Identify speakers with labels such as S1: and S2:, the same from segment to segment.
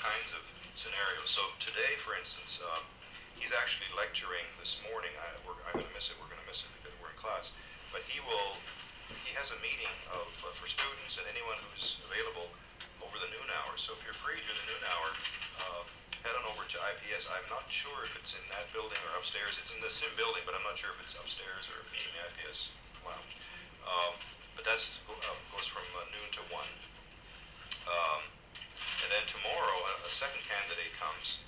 S1: kinds of scenarios. So today, for instance, he's actually lecturing this morning. I'm going to miss it. We're going to miss it because we're in class. But he has a meeting for students and anyone who's available over the noon hour. So if you're free during the noon hour, head on over to IPS. I'm not sure if it's in that building or upstairs. It's in the same building, but I'm not sure if it's upstairs or if it's in the IPS lounge. But that goes from noon to 1. And then tomorrow, a second candidate comes,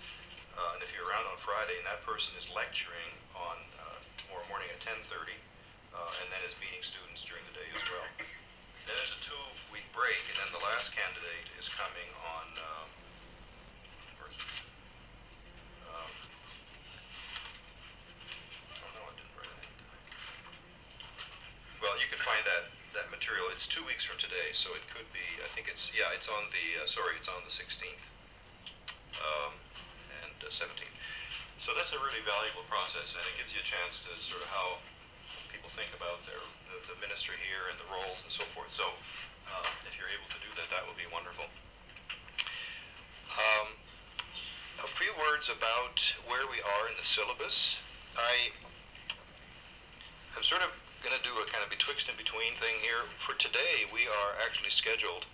S1: and if you're around on Friday, and that person is lecturing on tomorrow morning at 10:30, and then is meeting students during the day as well. Then there's a 2-week break, and then the last candidate is coming on, oh no, I didn't write anything. Well, you can find that material. It's 2 weeks from today, so it could be, I think it's, yeah, it's on the, it's on the 16th and 17th. So that's a really valuable process, and it gives you a chance to sort of how people think about the ministry here and the roles and so forth. So if you're able to do that, that would be wonderful. A few words about where we are in the syllabus. I'm sort of going to do a kind of betwixt and between thing here. For today, we are actually scheduled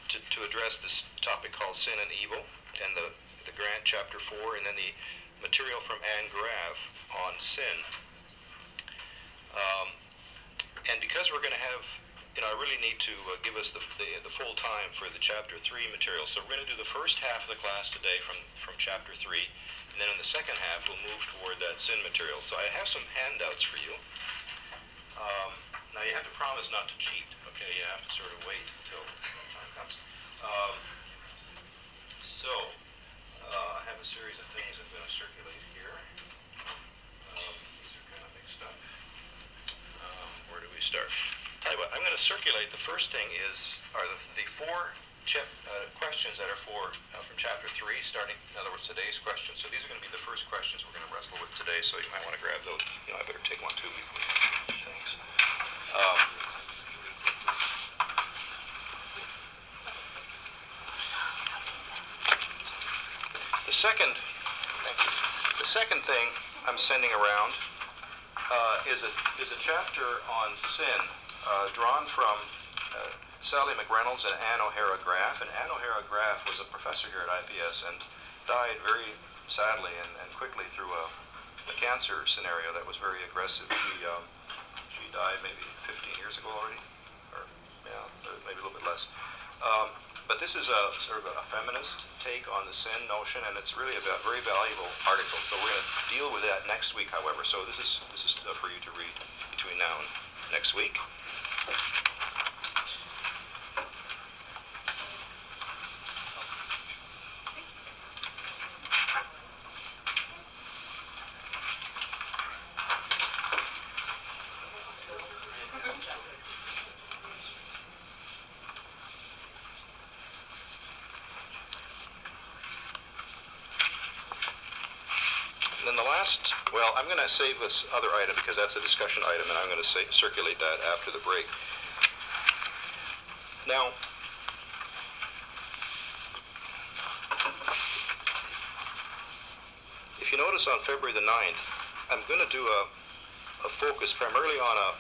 S1: to address this topic called Sin and Evil, and the Grant Chapter 4, and then the material from Anne Graff on sin. And because we're going to have, I really need to give us the full time for the Chapter 3 material. So we're going to do the first half of the class today from Chapter 3, and then in the second half we'll move toward that sin material. So I have some handouts for you. Now you have to promise not to cheat, okay? You have to sort of wait until time comes. I have a series of things I'm going to circulate here. These are kind of mixed up. Where do we start? Tell you what, I'm going to circulate. The first thing are the 4 questions that are from Chapter 3, starting, in other words, today's questions. So these are going to be the first questions we're going to wrestle with today, so you might want to grab those. I better take one too before you. Thanks. The second thing I'm sending around is a chapter on sin, drawn from Sally McReynolds and Anne O'Hara Graff. And Anne O'Hara Graff was a professor here at IPS and died very sadly and quickly through a cancer scenario that was very aggressive. She died maybe 15 years ago already, or maybe a little bit less. But this is a sort of a feminist take on the sin notion, and it's really a very valuable article. So we're going to deal with that next week, however. So this is for you to read between now and next week. I'm going to save this other item because that's a discussion item, and I'm going to circulate that after the break. Now, if you notice on February the 9th, I'm going to do a focus primarily on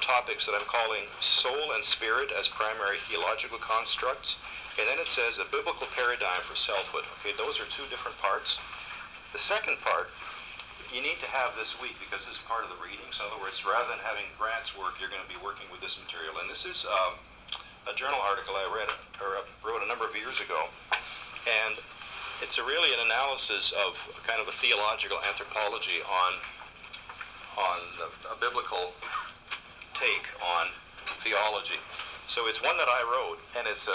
S1: topics that I'm calling soul and spirit as primary theological constructs, and then it says a biblical paradigm for selfhood. Okay, those are 2 different parts. The second part you need to have this week because this is part of the reading. So in other words, rather than having Grant's work, you're going to be working with this material. And this is a journal article I wrote a number of years ago. And it's really an analysis of kind of a theological anthropology on a biblical take on theology. So it's one that I wrote, and it's